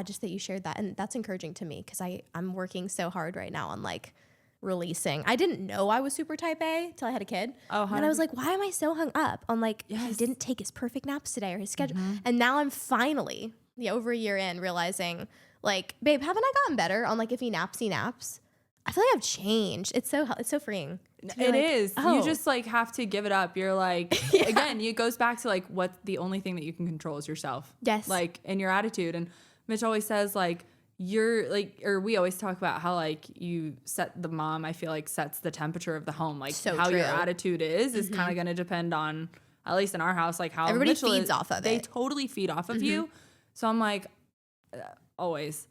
Just that you shared that. And that's encouraging to me because I'm working so hard right now on like releasing. I didn't know I was super type A till I had a kid. And I was like, why am I so hung up on like, he didn't take his perfect naps today or his schedule. And now I'm finally, over a year in realizing like, babe, haven't I gotten better on like if he naps, he naps? I feel like I've changed. It's so freeing. It is. You just like have to give it up. You're like, again, it goes back to like what the only thing that you can control is yourself. Yes. Like, and your attitude. And Mitch always says like, you're like, or we always talk about how like you set the mom, I feel like sets the temperature of the home. Like so how true. your attitude is kind of going to depend on, at least in our house, like how everybody Mitchell feeds is. off of it. They totally feed off of you. So I'm like, always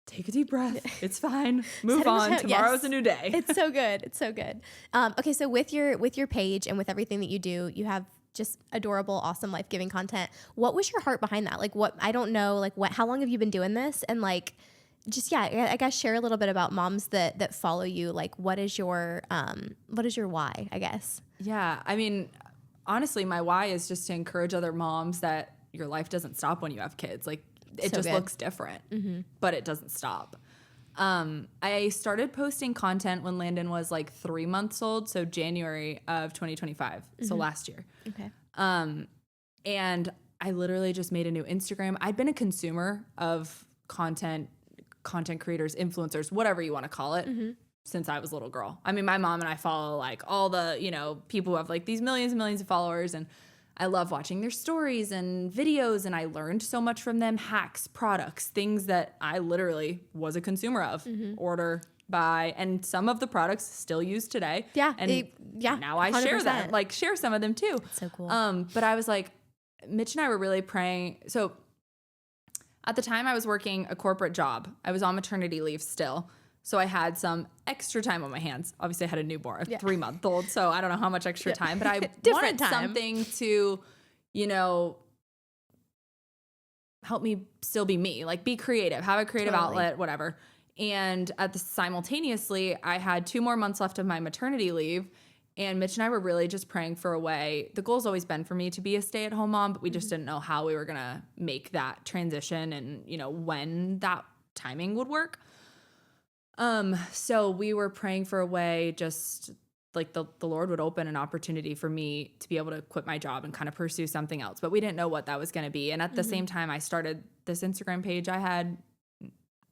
take a deep breath. It's fine. Move on. Tomorrow's a new day. It's so good. It's so good. Okay. So with your page and with everything that you do, you have just adorable, awesome, life-giving content. What was your heart behind that? Like I don't know, like how long have you been doing this? And like, just, I guess share a little bit about moms that follow you. Like what is your why, I guess? Yeah. I mean, honestly, my why is just to encourage other moms that your life doesn't stop when you have kids. Like it just looks different, but it doesn't stop. I started posting content when Landon was like 3 months old. So January of 2025. So last year. Okay. And I literally just made a new Instagram. I'd been a consumer of content creators, influencers, whatever you want to call it, since I was a little girl. I mean, my mom and I follow like all the, people who have like these millions and millions of followers, and I love watching their stories and videos, and I learned so much from them, hacks, products, things that I literally was a consumer of, order, buy, and some of the products still used today. Yeah. And now I 100%. share them, like share some of them too. That's so cool. But I was like, Mitch and I were really praying. So at the time I was working a corporate job. I was on maternity leave still. So I had some extra time on my hands. Obviously I had a newborn, a 3-month-old. So I don't know how much extra time, but I wanted something to, help me still be me, like be creative, have a creative outlet, whatever. And simultaneously, I had 2 more months left of my maternity leave. And Mitch and I were really just praying for a way. The goal's always been for me to be a stay-at-home mom, but we just didn't know how we were going to make that transition and, when that timing would work. So we were praying for a way, just like the Lord would open an opportunity for me to be able to quit my job and kind of pursue something else. But we didn't know what that was going to be. And at the same time, I started this Instagram page. I had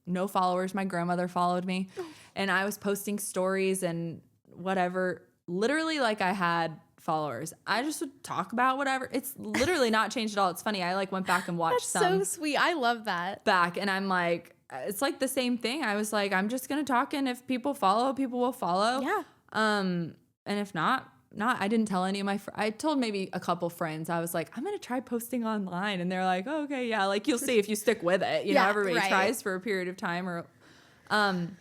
no followers. My grandmother followed me, and I was posting stories and whatever. Literally, like, I had followers. I just would talk about whatever. It's literally not changed at all. It's funny. I like went back and watched That's so sweet. I love that. Back, and I'm like, it's like the same thing. I was like, I'm just gonna talk, and if people follow, people will follow. Yeah. And if not. I didn't tell any of my I told maybe a couple friends. I was like, I'm gonna try posting online, and they're like, oh, okay, yeah, like, you'll see if you stick with it. You know, everybody tries for a period of time, or and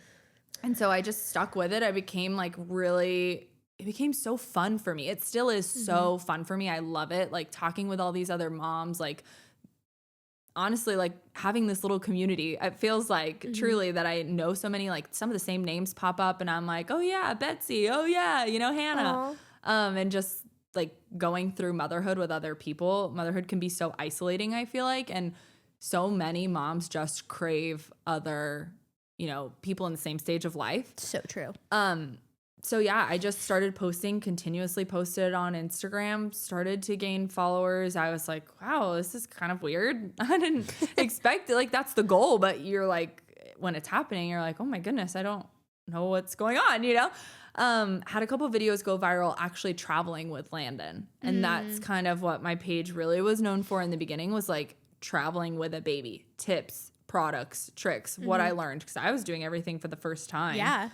so I just stuck with it. I became like it became so fun for me. It still is so fun for me. I love it. Like, talking with all these other moms, like, honestly, like, having this little community. It feels like truly that I know so many, like, some of the same names pop up, and I'm like, oh yeah, Betsy. Oh yeah, Hannah. And just like going through motherhood with other people. Motherhood can be so isolating, I feel like, and so many moms just crave other, people in the same stage of life. So true. So yeah, I just started continuously posted on Instagram, started to gain followers. I was like, wow, this is kind of weird. I didn't expect it. Like, that's the goal, but you're like, when it's happening, you're like, oh my goodness, I don't know what's going on, Had a couple of videos go viral actually traveling with Landon. And that's kind of what my page really was known for in the beginning, was like traveling with a baby, tips, products, tricks, what I learned, because I was doing everything for the first time. Yeah.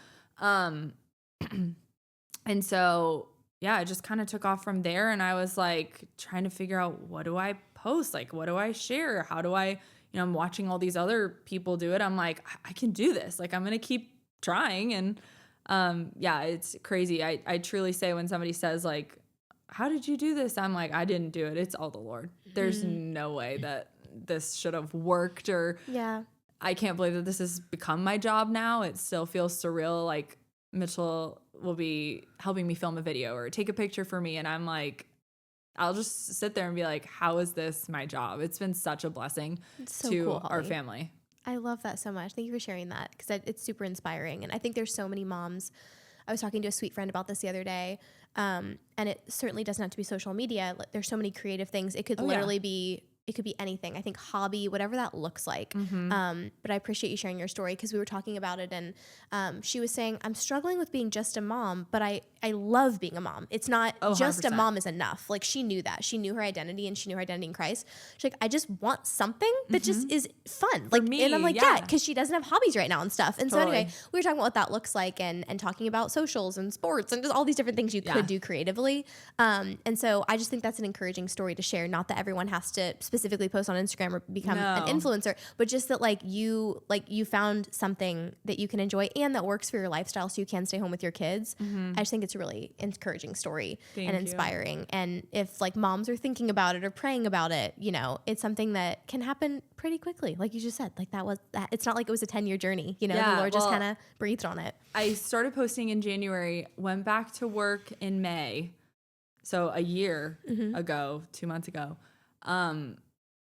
And so, yeah, it just kind of took off from there. And I was like trying to figure out, what do I post? Like, what do I share? How do I, I'm watching all these other people do it. I'm like, I can do this. Like, I'm going to keep trying. And, yeah, it's crazy. I truly say, when somebody says like, how did you do this? I'm like, I didn't do it. It's all the Lord. There's no way that this should have worked, or I can't believe that this has become my job now. It still feels surreal. Like, Mitchell will be helping me film a video or take a picture for me, and I'm like, I'll just sit there and be like, how is this my job? It's been such a blessing to cool, our family. I love that so much. Thank you for sharing that, because it's super inspiring. And I think there's so many moms. I was talking to a sweet friend about this the other day, and it certainly doesn't have to be social media. There's so many creative things. It could literally be, it could be anything. I think hobby, whatever that looks like. But I appreciate you sharing your story, because we were talking about it, and she was saying, I'm struggling with being just a mom, but I love being a mom. It's not just 100%. A mom is enough. Like, she knew that. She knew her identity, and she knew her identity in Christ. She's like, I just want something that just is fun. Like, me, and I'm like, yeah, because she doesn't have hobbies right now and stuff. And so anyway, we were talking about what that looks like, and talking about socials and sports and just all these different things you could do creatively. And so I just think that's an encouraging story to share. Not that everyone has to specifically post on Instagram or become an influencer, but just that you found something that you can enjoy and that works for your lifestyle, so you can stay home with your kids. I just think it's a really encouraging story and inspiring. And if like moms are thinking about it or praying about it, it's something that can happen pretty quickly. Like you just said, like that. It's not like it was a 10-year journey, the Lord just kind of breathed on it. I started posting in January, went back to work in May. So a year ago, 2 months ago,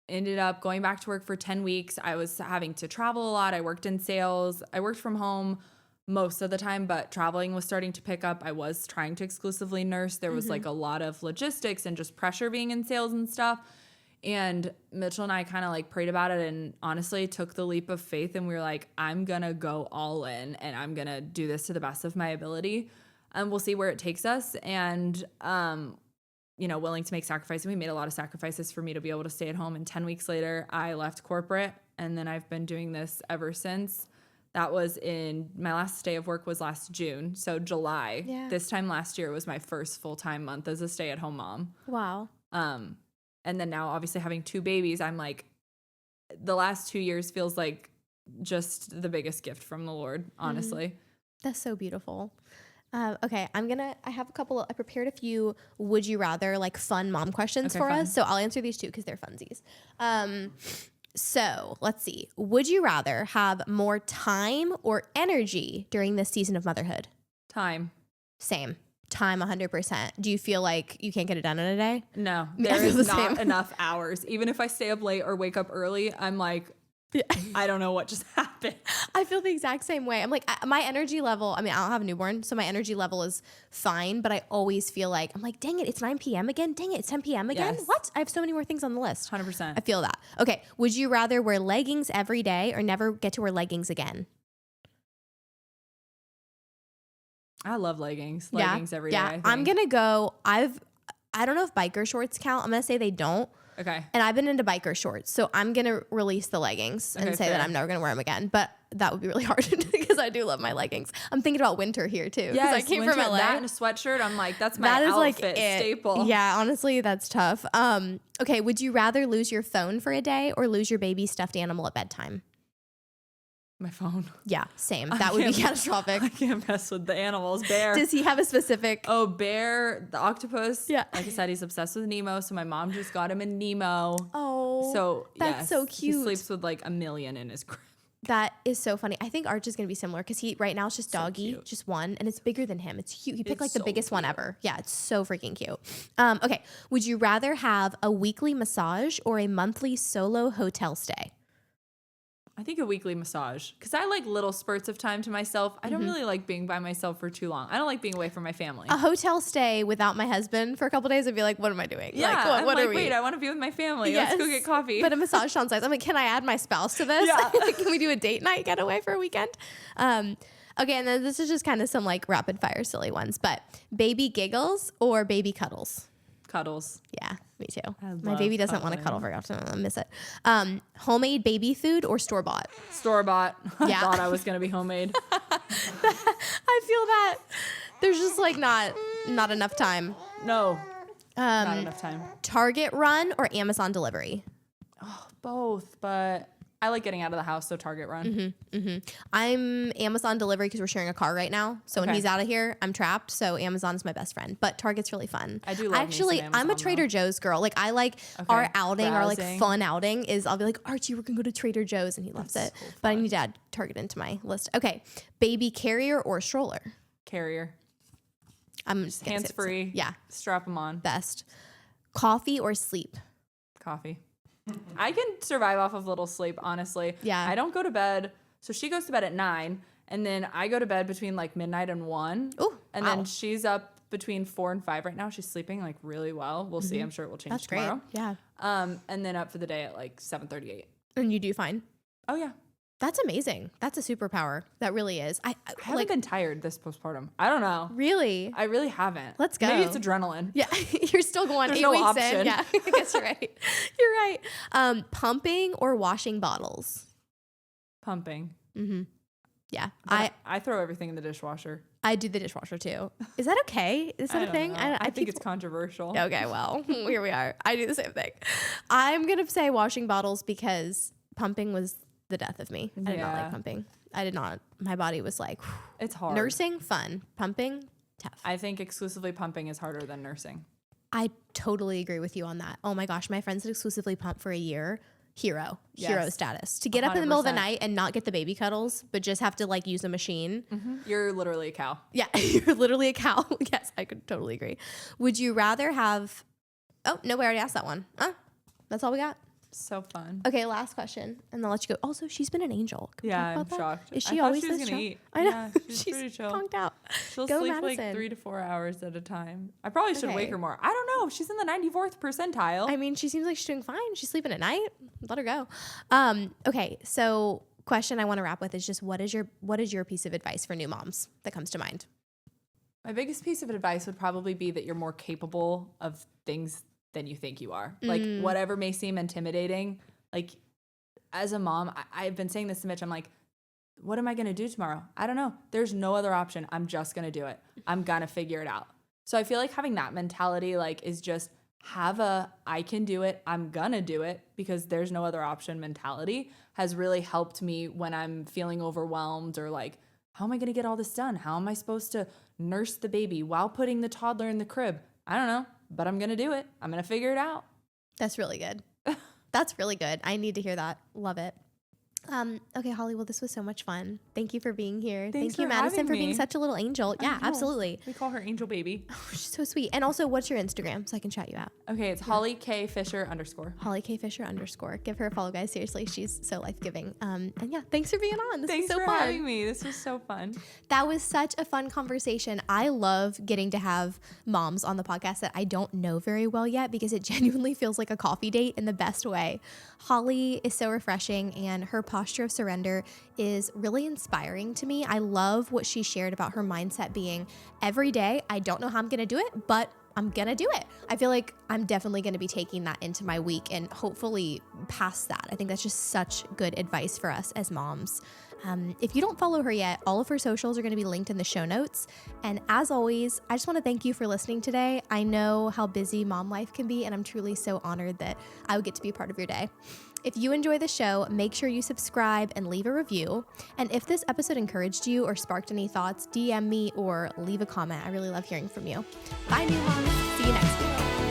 ended up going back to work for 10 weeks. I was having to travel a lot. I worked in sales. I worked from home most of the time, but traveling was starting to pick up. I was trying to exclusively nurse. There was like a lot of logistics and just pressure being in sales and stuff. And Mitchell and I kind of like prayed about it, and honestly took the leap of faith, and we were like, I'm going to go all in, and I'm going to do this to the best of my ability. And we'll see where it takes us. And, willing to make sacrifices. We made a lot of sacrifices for me to be able to stay at home. And 10 weeks later, I left corporate, and then I've been doing this ever since. That was my last day of work was last June. So July, this time last year was my first full-time month as a stay-at-home mom. Wow. And then now obviously having 2 babies, I'm like, the last 2 years feels like just the biggest gift from the Lord, honestly. That's so beautiful. Okay, I prepared a few would you rather, like, fun mom questions for us. So I'll answer these 2 because they're funsies. So let's see. Would you rather have more time or energy during this season of motherhood? Time. Same. Time 100%. Do you feel like you can't get it done in a day? No, I there feel is the not same. enough hours. Even if I stay up late or wake up early, I'm like, I don't know what just happened. I feel the exact same way. I'm like, my energy level, I mean, I don't have a newborn, so my energy level is fine, but I always feel like, I'm like, dang it, it's 9 p.m. again? Dang it, it's 10 p.m. again? Yes. What? I have so many more things on the list. 100%. I feel that. Okay, would you rather wear leggings every day or never get to wear leggings again? I love leggings. Leggings every day. Yeah, I think. I'm going to go, I don't know if biker shorts count. I'm going to say they don't. Okay. And I've been into biker shorts, so I'm going to release the leggings and say that I'm never going to wear them again. But that would be really hard because I do love my leggings. I'm thinking about winter here too. Yeah, I came from LA. That and a sweatshirt. I'm like, that's my That is outfit like it. staple. Yeah, honestly, that's tough. Okay, would you rather lose your phone for a day or lose your baby stuffed animal at bedtime? My phone. Yeah, same. That would be catastrophic. I can't mess with the animals. Bear. Does he have a specific? Oh, Bear, the octopus. Yeah. Like I said, he's obsessed with Nemo. So my mom just got him a Nemo. Oh, So that's yes, so cute. He sleeps with like 1 million in his crib. That is so funny. I think Arch is going to be similar because he right now it's just So doggy, cute. just one, and it's bigger than him. It's cute. He picked It's like the so biggest one cute. ever. Yeah, it's so freaking cute. Okay, would you rather have a weekly massage or a monthly solo hotel stay? I think a weekly massage because I like little spurts of time to myself. I Mm-hmm. don't really like being by myself for too long. I don't like being away from my family. A hotel stay without my husband for a couple days, I'd be like, what am I doing? Yeah, like, I'm what like, are we? wait, I want to be with my family. Let's go get coffee. But a massage sounds nice. I'm like, can I add my spouse to this? Yeah. Can we do a date night getaway for a weekend? Okay, and then this is just kind of some like rapid fire silly ones, but baby giggles or baby cuddles? Cuddles. Yeah, me too. I My love baby doesn't want to cuddle cuddling. very often. I miss it. Homemade baby food or store-bought? Store-bought. I Yeah. thought I was going to be homemade. I feel that there's just like not enough time. No, not enough time. Target run or Amazon delivery? Both, but I like getting out of the house, so Target run. I'm Amazon delivery because we're sharing a car right now. So when Okay. he's out of here, I'm trapped. So Amazon is my best friend. But Target's really fun. I do love me some Actually, I'm a Amazon, Trader though. Joe's girl. Like I like our outing, our like browsing. fun outing is I'll be like, Archie, we're gonna go to Trader Joe's, and he loves it. so But I need to add Target into my list. Okay, baby carrier or stroller? Carrier. I'm just gonna say Hands free. Yeah, Strap them on. best. Coffee or sleep? Coffee. I can survive off of little sleep, honestly. Yeah. I don't go to bed. So she goes to bed at 9, and then I go to bed between like midnight and 1. Ooh, and wow. then she's up between 4 and 5 right now. She's sleeping like really well. We'll see. I'm sure it will change That's tomorrow. great. Yeah, And then up for the day at like 7:38. and you do fine. Oh yeah. That's amazing. That's a superpower. That really is. I I haven't like been tired this postpartum. I don't know. really. I really haven't. Let's go. Maybe it's adrenaline. Yeah, you're still going There's 8 no weeks in. option. Yeah, I guess you're right. You're right. Pumping or washing bottles? Pumping. Yeah, I throw everything in the dishwasher. I do the dishwasher too. Is that okay? Is that a don't thing? know. I think it's controversial. okay. Well, here we are. I do the same thing. I'm gonna say washing bottles because pumping was the death of me. I did not like Yeah. pumping. I did not. My body was like It's hard. nursing fun, pumping tough. I think exclusively pumping is harder than nursing. I totally agree with you on that. Oh my gosh, my friends did exclusively pump for a year. Hero Yes. status. To get up in the middle of the 100%. night and not get the baby cuddles, but just have to like use a machine. You're literally a cow. Yeah, you're literally a cow. Yes, I could totally agree. Would you rather have? Oh no, we already asked that one. That's all we got. So fun. Okay, last question, and I'll let you go. Also, she's been an angel. Can we Yeah, talk I'm about that? shocked. Is I she thought always she was this gonna chill? eat. I know. Yeah, she's pretty chill. conked out. She'll Go sleep Madison. like 3 to 4 hours at a time. I probably should wake Okay. her more. I don't know. She's in the 94th percentile. I mean, she seems like she's doing fine. She's sleeping at night. Let her go. Okay, so question I want to wrap with is just what is your piece of advice for new moms that comes to mind? My biggest piece of advice would probably be that you're more capable of things than you think you are. Like whatever may seem intimidating, like as a mom, I've been saying this to Mitch. I'm like, what am I going to do tomorrow? I don't know. There's no other option. I'm just going to do it. I'm going to figure it out. So I feel like having that mentality like is just I can do it. I'm going to do it because there's no other option mentality has really helped me when I'm feeling overwhelmed or like, how am I going to get all this done? How am I supposed to nurse the baby while putting the toddler in the crib? I don't know, but I'm going to do it. I'm going to figure it out. That's really good. That's really good. I need to hear that. Love it. Okay, Holly, well, this was so much fun. Thank you for being here. Thanks Thank you, for Madison, having for being me. such a little angel. Yeah, absolutely. We call her Angel Baby. Oh, she's so sweet. And also, what's your Instagram so I can shout you out? Okay, it's Holly K Fischer _ Holly K Fischer _ Give her a follow, guys. Seriously, she's so life-giving. And yeah, thanks for being on. This Thanks was so for fun. having me. This was so fun. That was such a fun conversation. I love getting to have moms on the podcast that I don't know very well yet because it genuinely feels like a coffee date in the best way. Holly is so refreshing, and her posture of surrender is really inspiring to me. I love what she shared about her mindset being every day, I don't know how I'm going to do it, but I'm going to do it. I feel like I'm definitely going to be taking that into my week and hopefully past that. I think that's just such good advice for us as moms. If you don't follow her yet, all of her socials are going to be linked in the show notes. And as always, I just want to thank you for listening today. I know how busy mom life can be, and I'm truly so honored that I would get to be a part of your day. If you enjoy the show, make sure you subscribe and leave a review. And if this episode encouraged you or sparked any thoughts, DM me or leave a comment. I really love hearing from you. Bye, new moms. See you next week.